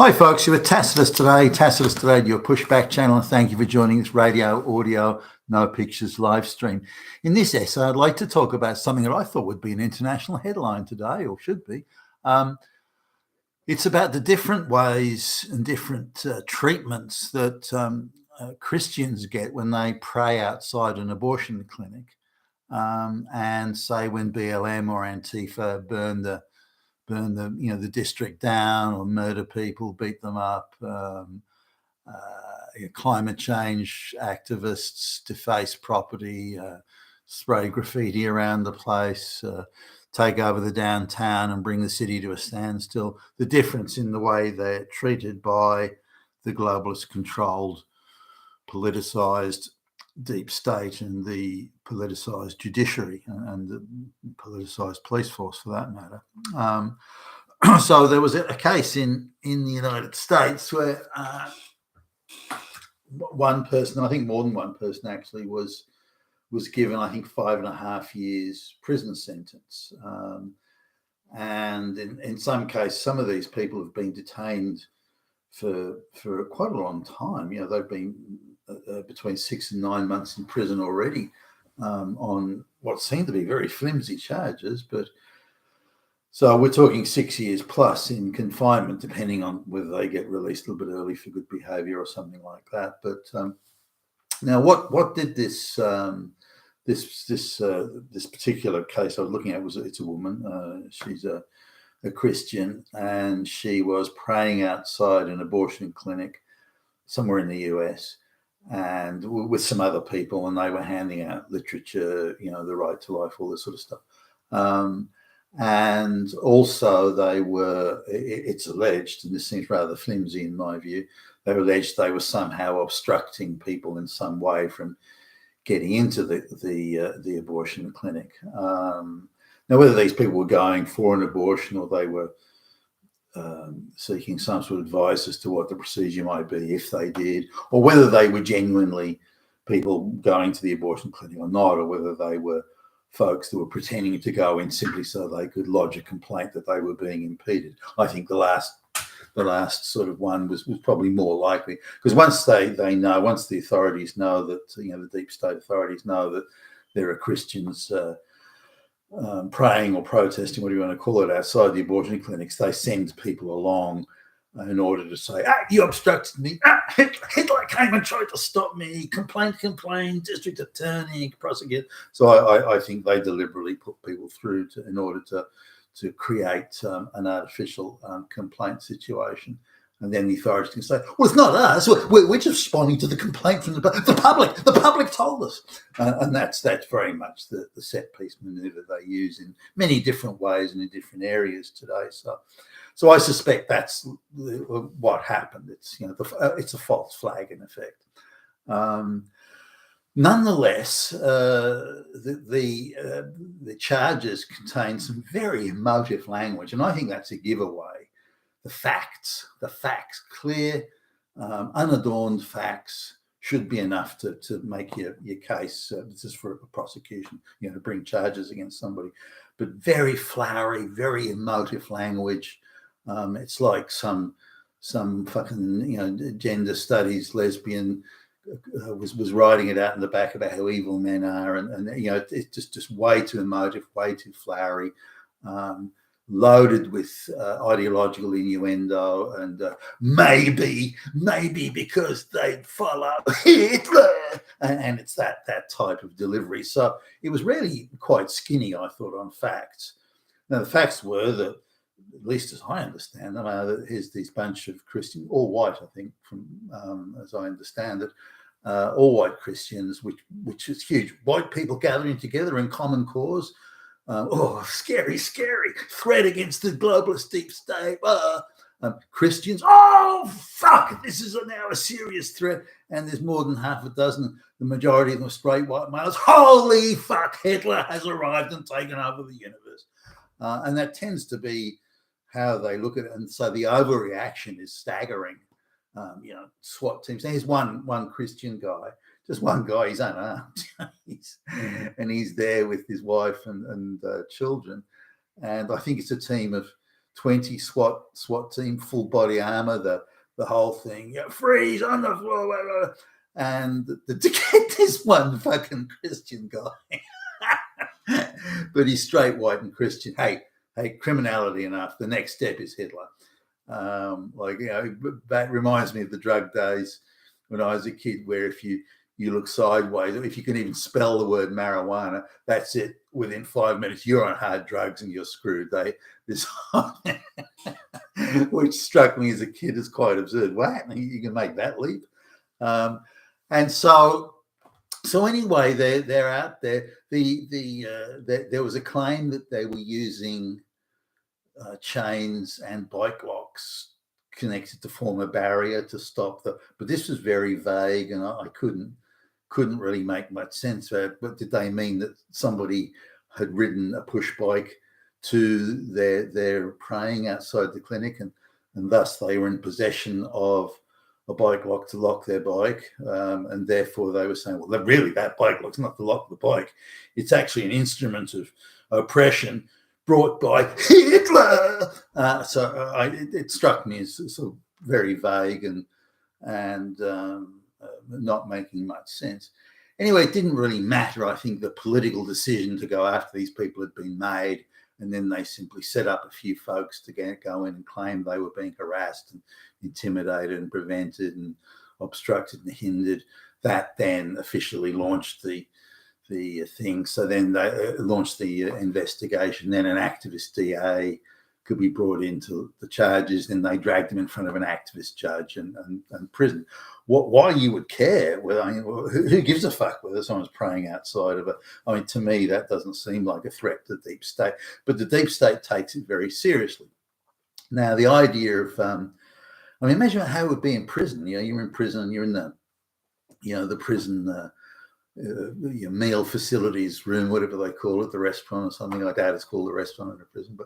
Hi, folks. You're with Tacitus Today, your pushback channel, and thank you for joining this radio, audio, no pictures live stream. In this essay, I'd like to talk about something that I thought would be an international headline today, or should be. It's about the different ways and different treatments that Christians get when they pray outside an abortion clinic, and say when BLM or Antifa burn the district down, or murder people, beat them up. Climate change activists deface property, spray graffiti around the place, take over the downtown and bring the city to a standstill. The difference in the way they're treated by the globalist controlled, politicized deep state and the politicized judiciary and the politicized police force, for that matter. So there was a case in the United States where one person, I think more than one person actually, was given, I think, 5.5 years prison sentence. And in some cases, some of these people have been detained for quite a long time. They've been between 6 and 9 months in prison already, on what seem to be very flimsy charges. But so we're talking 6 years plus in confinement, depending on whether they get released a little bit early for good behaviour or something like that. But now, what did this particular case I was looking at it's a woman. She's a Christian, and she was praying outside an abortion clinic somewhere in the US, and with some other people, and they were handing out literature, the right to life, all this sort of stuff. And also they were, it's alleged, and this seems rather flimsy in my view, they were alleged they were somehow obstructing people in some way from getting into the abortion clinic. Now, whether these people were going for an abortion or they were seeking some sort of advice as to what the procedure might be if they did, or whether they were genuinely people going to the abortion clinic or not, or whether they were folks that were pretending to go in simply so they could lodge a complaint that they were being impeded. I think the last sort of one was probably more likely, because once they know, once the authorities know that, the deep state authorities know that there are Christians praying or protesting, whatever you want to call it, outside the abortion clinics, they send people along in order to say, you obstructed me, Hitler came and tried to stop me, complaint, district attorney, prosecute. So I think they deliberately put people through in order to create an artificial complaint situation. And then the authorities can say, well, it's not us. We're just responding to the complaint from the public. The public told us. And that's very much the set piece maneuver they use in many different ways and in different areas today. So I suspect that's what happened. It's it's a false flag in effect. Nonetheless, the charges contain some very emotive language, and I think that's a giveaway. The facts, clear, unadorned facts, should be enough to make your case. This is for a prosecution, to bring charges against somebody. But very flowery, very emotive language. It's like some fucking gender studies lesbian was writing it out in the back about how evil men are, and it's just way too emotive, way too flowery. Loaded with ideological innuendo, and maybe because they follow Hitler, and it's that type of delivery. So it was really quite skinny, I thought, on facts. Now, the facts were that, at least as I understand them, that here's this bunch of Christians, all white, I think, from as I understand it, all white Christians, which is huge. White people gathering together in common cause. Scary threat against the globalist deep state. Christians, fuck, this is now a serious threat. And there's more than half a dozen, the majority of them straight white males. Holy fuck, Hitler has arrived and taken over the universe. And that tends to be how they look at it. And so the overreaction is staggering. SWAT teams. There's one Christian guy, just one guy, he's unarmed. And he's there with his wife and children. And I think it's a team of 20 SWAT team, full body armor, the whole thing, freeze on the floor, blah, blah, blah. And to get this one fucking Christian guy, but he's straight, white, and Christian. Hey, criminality enough. The next step is Hitler. That reminds me of the drug days when I was a kid, where if you look sideways, or if you can even spell the word marijuana, that's it. Within 5 minutes, you're on hard drugs and you're screwed. Which struck me as a kid as quite absurd. What? You can make that leap? And so anyway, they're out there. There was a claim that they were using chains and bike locks connected to form a barrier to stop but this was very vague, and I couldn't really make much sense of it. But did they mean that somebody had ridden a push bike to their praying outside the clinic, and thus they were in possession of a bike lock to lock their bike, and therefore they were saying, well, really, that bike lock's not to lock the bike, it's actually an instrument of oppression brought by Hitler. It struck me as sort of very vague and not making much sense. Anyway, it didn't really matter. I think the political decision to go after these people had been made, and then they simply set up a few folks to go in and claim they were being harassed and intimidated and prevented and obstructed and hindered. That then officially launched the thing. So then they launched the investigation. Then an activist DA could be brought into the charges. Then they dragged him in front of an activist judge and prison. Why you would care? Who gives a fuck whether someone's praying outside of it? I mean, to me, that doesn't seem like a threat to the deep state. But the deep state takes it very seriously. Now, the idea of, imagine how it would be in prison. You're in prison, you're in the prison your meal facilities room, whatever they call it, the restaurant or something like that. It's called the restaurant in a prison,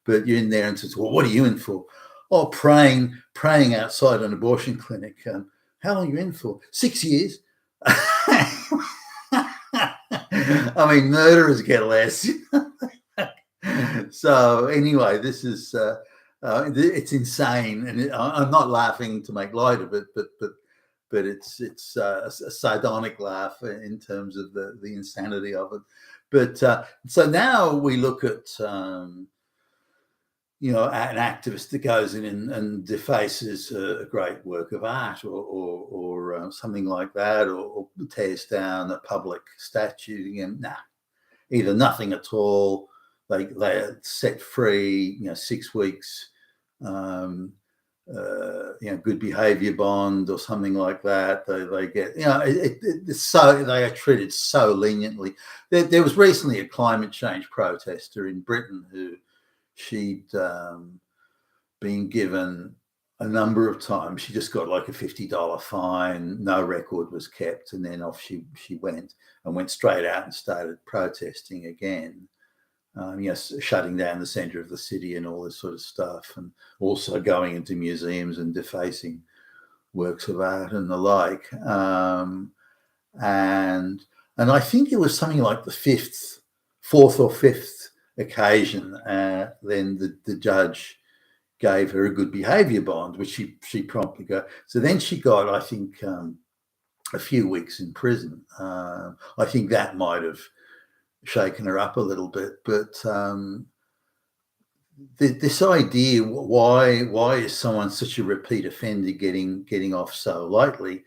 but you're in there and says, well, what are you in for? Oh, praying outside an abortion clinic. How long are you in for? 6 years. Murderers get less. So anyway, this is it's insane, and I'm not laughing to make light of it, but it's a sardonic laugh in terms of the insanity of it. But so now we look at an activist that goes in and defaces a great work of art or something like that, or tears down a public statue. Again, either nothing at all. They are set free. 6 weeks. Good behavior bond or something like that. They get, it's so, they are treated so leniently. There was recently a climate change protester in Britain who she'd been given a number of times. She just got like a $50 fine. No record was kept, and then off she went straight out and started protesting again. Shutting down the center of the city and all this sort of stuff, and also going into museums and defacing works of art and the like. And I think it was something like the fourth or fifth occasion. Then the judge gave her a good behavior bond, which she promptly got. So then she got, I think, a few weeks in prison. I think that might have shaken her up a little bit, but this idea, why is someone such a repeat offender getting off so lightly,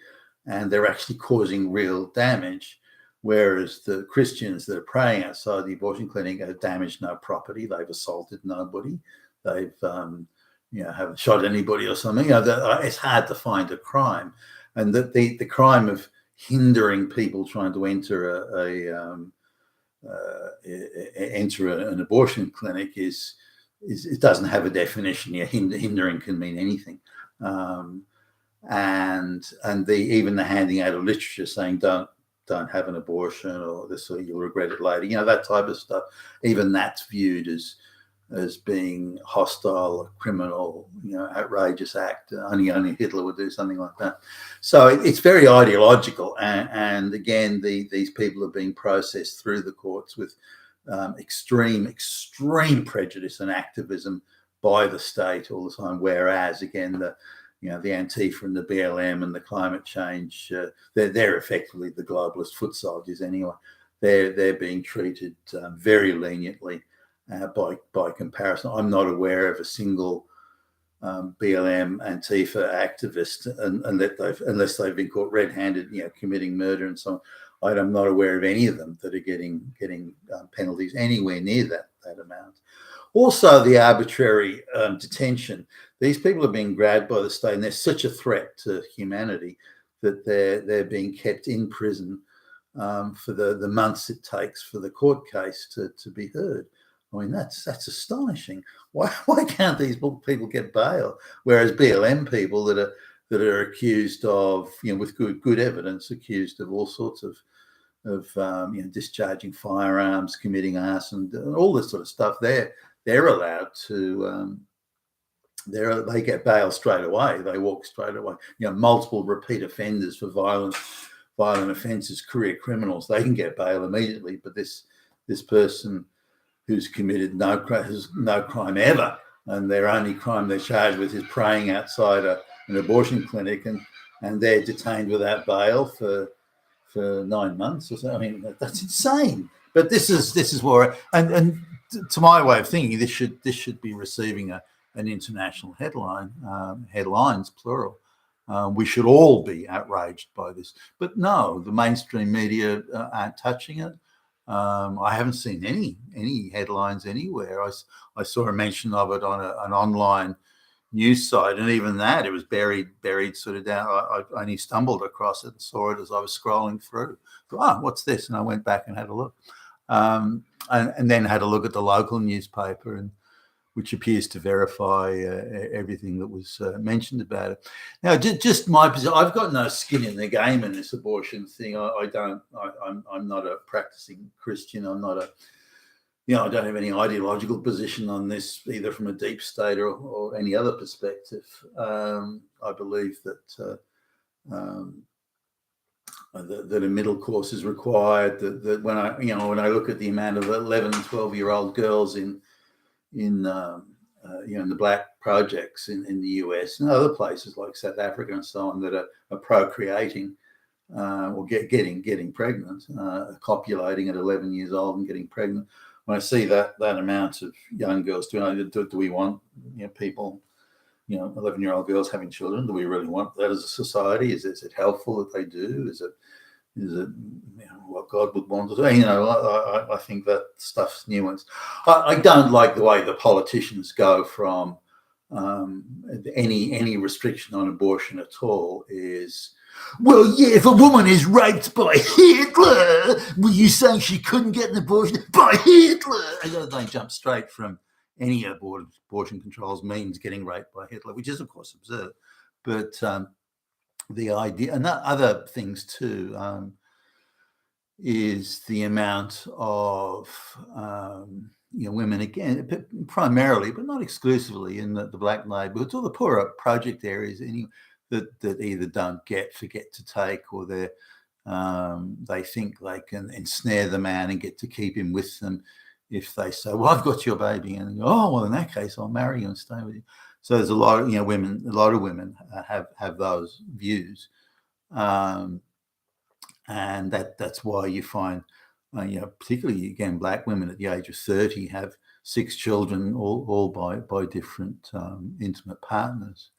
and they're actually causing real damage, whereas the Christians that are praying outside the abortion clinic have damaged no property, they've assaulted nobody, they've haven't shot anybody or something. It's hard to find a crime, and that the crime of hindering people trying to enter an abortion clinic is it doesn't have a definition. Hindering can mean anything, and even the handing out of literature saying don't have an abortion, or this, or you'll regret it later. That type of stuff. Even that's viewed as being hostile, criminal, outrageous act. Only Hitler would do something like that. So it's very ideological, and again, these people are being processed through the courts with extreme prejudice and activism by the state all the time. Whereas again, the Antifa and the BLM and the climate change, they're effectively the globalist foot soldiers anyway. They're being treated very leniently by comparison. I'm not aware of a single BLM Antifa activist, unless they've been caught red-handed, committing murder and so on. I'm not aware of any of them that are getting penalties anywhere near that amount. Also, the arbitrary detention. These people are being grabbed by the state, and they're such a threat to humanity that they're being kept in prison for the months it takes for the court case to be heard. I mean, that's astonishing. Why can't these people get bail? Whereas BLM people that are accused of, with good evidence, accused of all sorts of discharging firearms, committing arson, all this sort of stuff, they're allowed to. They get bail straight away. They walk straight away. Multiple repeat offenders for violent offences, career criminals, they can get bail immediately. But this person who's committed no crime ever, and their only crime they're charged with is praying outside an abortion clinic, and they're detained without bail for 9 months or so. I mean, that's insane. But this is where, and to my way of thinking, this should be receiving an international headline, headlines plural. We should all be outraged by this, but no, the mainstream media aren't touching it. I haven't seen any headlines anywhere. I saw a mention of it on an online news site, and even that, it was buried sort of down. I only stumbled across it and saw it as I was scrolling through. Thought, what's this? And I went back and had a look, and then had a look at the local newspaper, and which appears to verify everything that was mentioned about it. Now, just my position, I've got no skin in the game in this abortion thing. I'm not a practicing Christian. I'm not I don't have any ideological position on this, either from a deep state or any other perspective. I believe that that a middle course is required. That when I look at the amount of 11 and 12-year-old girls in the black projects in the US and other places like South Africa and so on that are procreating or getting pregnant, copulating at 11 years old and getting pregnant. When I see that amount of young girls, do we want people, 11-year-old girls having children? Do we really want that as a society? Is it helpful that they do? Is it what God would want to do? I think that stuff's nuanced. I don't like the way the politicians go from any restriction on abortion at all is, well, yeah, if a woman is raped by Hitler, were you saying she couldn't get an abortion by Hitler? And they jump straight from any abortion controls means getting raped by Hitler, which is, of course, absurd. But the idea, and other things too, is the amount of women, again, primarily, but not exclusively, in the black neighbourhoods or the poorer project areas, that either forget to take, or they think they can ensnare the man and get to keep him with them if they say, well, I've got your baby, and they go, oh, well, in that case, I'll marry you and stay with you. So there's a lot of women have those views, and that's why you find, particularly again, black women at the age of 30 have 6 children, all by different intimate partners.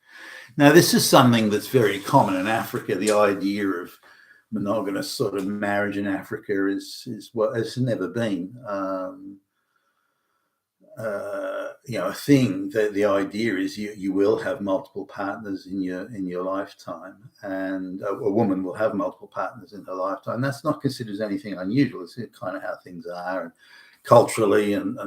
Now, this is something that's very common in Africa. The idea of monogamous sort of marriage in Africa is what has never been a thing. The idea is you will have multiple partners in your lifetime, and a woman will have multiple partners in her lifetime. That's not considered as anything unusual. It's kind of how things are, and culturally, and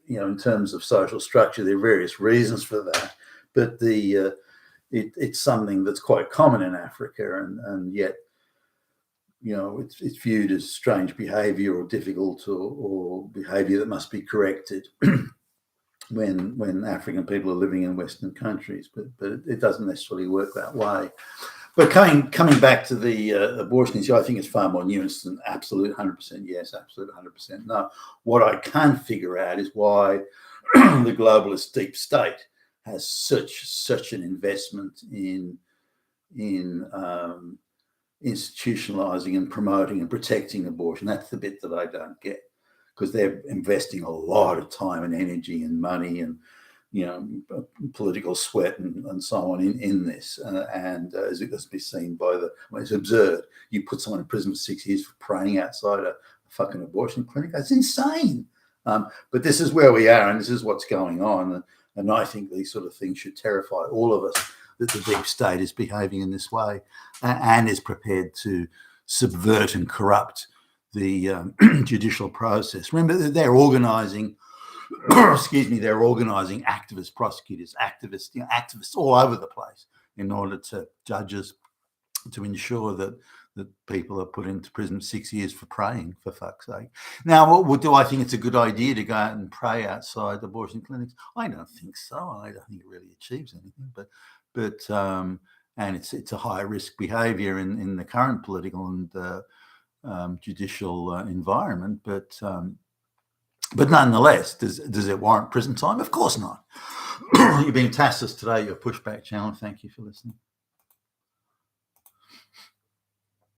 in terms of social structure, there are various reasons for that. But it's something that's quite common in Africa, and yet it's viewed as strange behaviour or difficult or behaviour that must be corrected when African people are living in Western countries. But it doesn't necessarily work that way. But coming back to the abortion issue, I think it's far more nuanced than absolute 100% yes, absolute 100% no. What I can't figure out is why the globalist deep state has such an investment in institutionalizing and promoting and protecting abortion. That's the bit that I don't get, because they're investing a lot of time and energy and money and political sweat and so on in this. And as it has been seen by it's absurd. You put someone in prison for 6 years for praying outside a fucking abortion clinic. That's insane. But this is where we are, and this is what's going on. And I think these sort of things should terrify all of us, that the deep state is behaving in this way and is prepared to subvert and corrupt the judicial process. Remember, they're organising, they're organising activists, prosecutors, activists all over the place in order to judges to ensure that people are put into prison 6 years for praying, for fuck's sake. Now, do I think it's a good idea to go out and pray outside abortion clinics? I don't think so. I don't think it really achieves anything. But and it's a high risk behaviour in the current political and judicial environment. But nonetheless, does it warrant prison time? Of course not. You've been Tassus today, your Pushback channel. Thank you for listening.